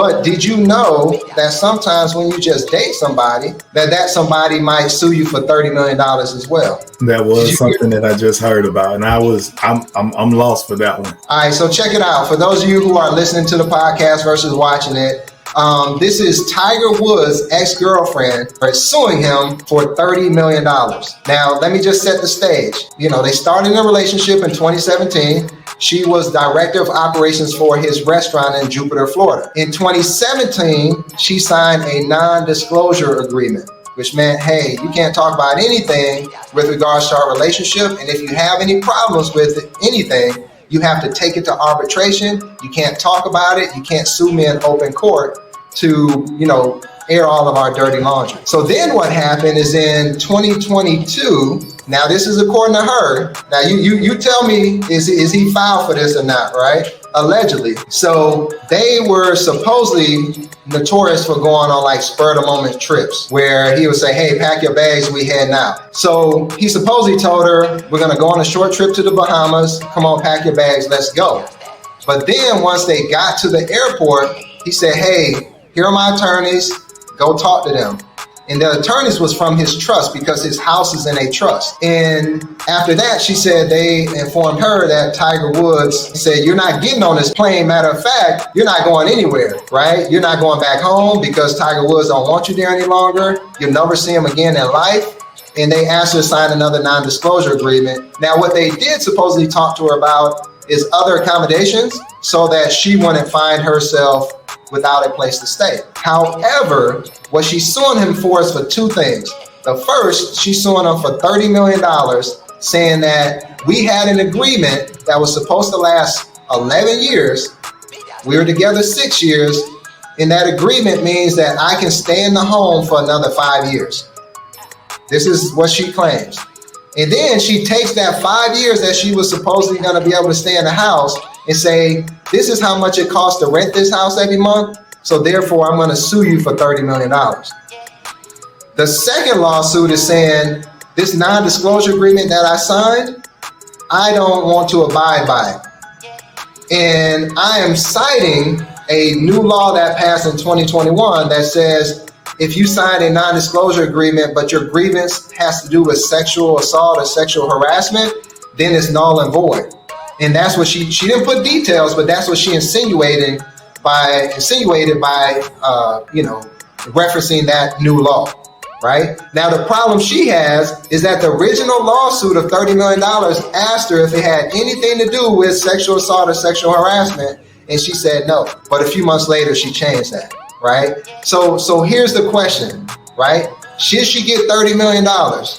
But did you know that sometimes when you just date somebody, that somebody might sue you for $30 million as well? That was something that I just heard about, and I'm lost for that one. All right, so check it out. For those of you who are listening to the podcast versus watching it, this is Tiger Woods' ex-girlfriend suing him for $30 million. Now, let me just set the stage. They started a relationship in 2017. She was director of operations for his restaurant in Jupiter, Florida. In 2017, she signed a non-disclosure agreement, which meant, hey, you can't talk about anything with regards to our relationship. And if you have any problems with anything, you have to take it to arbitration. You can't talk about it. You can't sue me in open court to, air all of our dirty laundry. So then what happened is in 2022, now this is according to her. Now you tell me, is he filed for this or not, right? Allegedly. So they were supposedly notorious for going on like spur of the moment trips where he would say, hey, pack your bags, we heading out. So he supposedly told her, we're gonna go on a short trip to the Bahamas. Come on, pack your bags, let's go. But then once they got to the airport, he said, hey, here are my attorneys, go talk to them. And the attorneys was from his trust because his house is in a trust. And after that, she said they informed her that Tiger Woods said, you're not getting on this plane. Matter of fact, you're not going anywhere, right? You're not going back home because Tiger Woods don't want you there any longer. You'll never see him again in life. And they asked her to sign another non-disclosure agreement. Now, what they did supposedly talk to her about is other accommodations so that she wouldn't find herself without a place to stay. However, what she's suing him for is for two things. The first, she's suing him for $30 million, saying that we had an agreement that was supposed to last 11 years. We were together 6 years. And that agreement means that I can stay in the home for another 5 years. This is what she claims. And then she takes that 5 years that she was supposedly going to be able to stay in the house and say, this is how much it costs to rent this house every month. So therefore, I'm going to sue you for $30 million. The second lawsuit is saying this non-disclosure agreement that I signed, I don't want to abide by it. And I am citing a new law that passed in 2021 that says, if you sign a non-disclosure agreement, but your grievance has to do with sexual assault or sexual harassment, then it's null and void. And that's what she didn't put details, but that's what she insinuated by referencing that new law, right? Now, the problem she has is that the original lawsuit of $30 million asked her if it had anything to do with sexual assault or sexual harassment, and she said no. But a few months later, she changed that. Right? So here's the question, right? Should she get $30 million?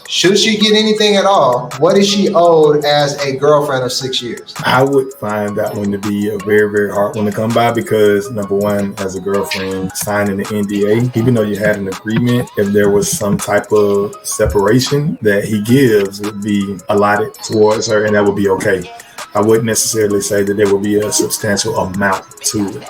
Should she get anything at all? What is she owed as a girlfriend of 6 years? I would find that one to be a very, very hard one to come by because, number one, as a girlfriend, signing the NDA, even though you had an agreement, if there was some type of separation that he gives would be allotted towards her, and that would be okay. I wouldn't necessarily say that there would be a substantial amount to it.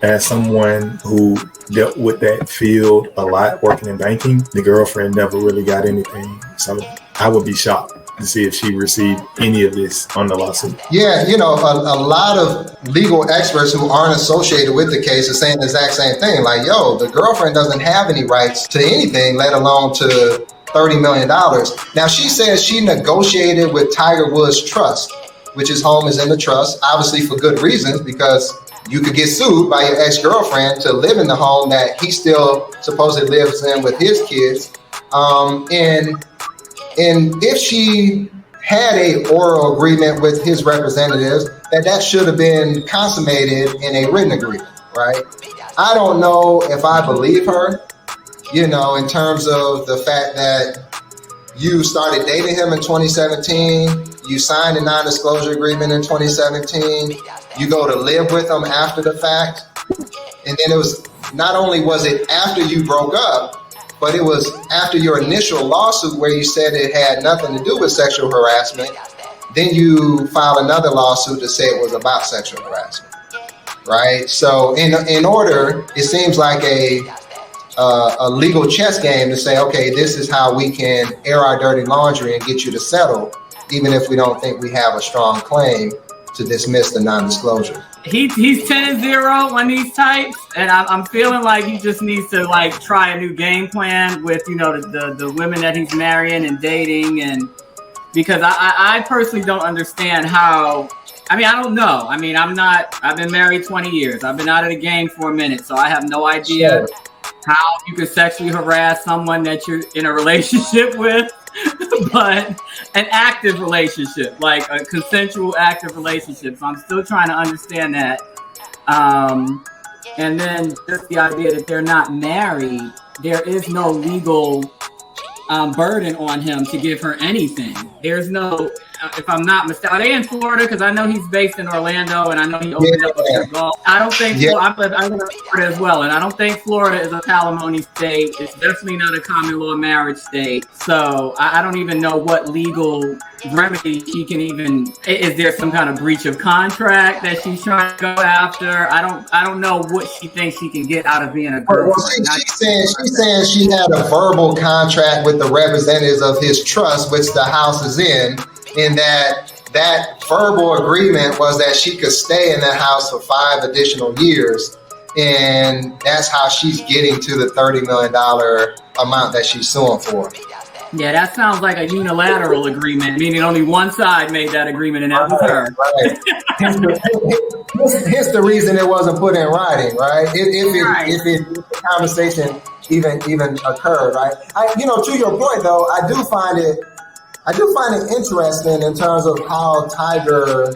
As someone who dealt with that field a lot working in banking, the girlfriend never really got anything. So I would be shocked to see if she received any of this on the lawsuit. Yeah, a lot of legal experts who aren't associated with the case are saying the exact same thing. Like, the girlfriend doesn't have any rights to anything, let alone to $30 million. Now, she says she negotiated with Tiger Woods Trust, which his home is in the trust, obviously for good reasons, because you could get sued by your ex-girlfriend to live in the home that he still supposedly lives in with his kids. And if she had a oral agreement with his representatives, that should have been consummated in a written agreement, right? I don't know if I believe her, in terms of the fact that you started dating him in 2017. You signed a non-disclosure agreement in 2017. You go to live with him after the fact. And then it was, not only was it after you broke up, but it was after your initial lawsuit where you said it had nothing to do with sexual harassment. Then you filed another lawsuit to say it was about sexual harassment, right? So in order, it seems like a legal chess game to say, okay, this is how we can air our dirty laundry and get you to settle, even if we don't think we have a strong claim to dismiss the non-disclosure. he's 10-0 on these types, and I'm feeling like he just needs to like try a new game plan with the women that he's marrying and dating, and because I personally don't understand how. I mean, I don't know. I mean, I've been married 20 years. I've been out of the game for a minute, so I have no idea how you can sexually harass someone that you're in a relationship with, but an active relationship, like a consensual active relationship. So I'm still trying to understand that. And then just the idea that they're not married, there is no legal burden on him to give her anything. There's no, if I'm not mistaken, are they in Florida? Because I know he's based in Orlando, and I know he opened up a golf. I don't think I live in Florida as well, and I don't think Florida is a palimony state. It's definitely not a common law marriage state. So I don't even know what legal remedy she can even. Is there some kind of breach of contract that she's trying to go after? I don't know what she thinks she can get out of being a girlfriend. Well, she's saying she had a verbal contract with the representatives of his trust, which the house is in that verbal agreement was that she could stay in that house for 5 additional years. And that's how she's getting to the $30 million amount that she's suing for. Yeah, that sounds like a unilateral agreement, meaning only one side made that agreement, and that was her. Right. Hence the reason it wasn't put in writing, right? If the conversation even occurred, right? To your point though, I do find it interesting in terms of how Tiger,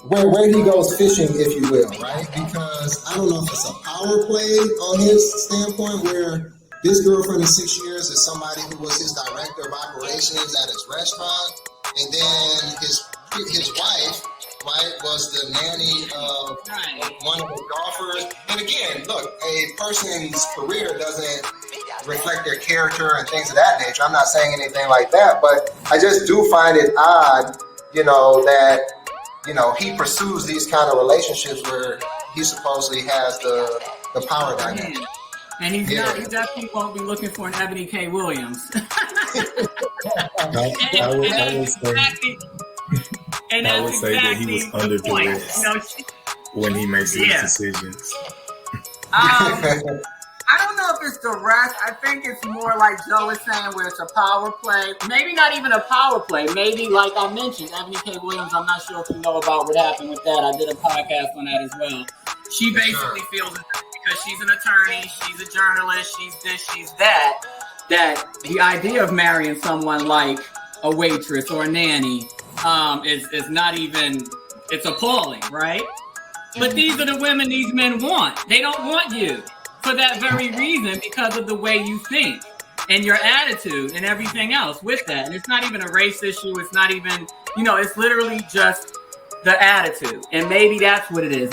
where he goes fishing, if you will, right? Because I don't know if it's a power play on his standpoint, where this girlfriend of 6 years is somebody who was his director of operations at his restaurant, and then his wife, right, was the nanny of one of the golfers. And again, look, a person's career doesn't reflect their character and things of that nature. I'm not saying anything like that, but I just do find it odd, that he pursues these kind of relationships where he supposedly has the power dynamic. And he definitely won't be looking for an Ebony K. Williams. I would say that he was under duress when he makes these decisions. I don't know if it's duress. I think it's more like Joe is saying, where it's a power play. Maybe not even a power play. Maybe, like I mentioned, Ebony K. Williams, I'm not sure if you know about what happened with that. I did a podcast on that as well. She basically feels because she's an attorney, she's a journalist, she's this, she's that the idea of marrying someone like a waitress or a nanny is not even, it's appalling, right? But these are the women these men want. They don't want you for that very reason, because of the way you think and your attitude and everything else with that. And it's not even a race issue. It's not even, it's literally just the attitude. And maybe that's what it is.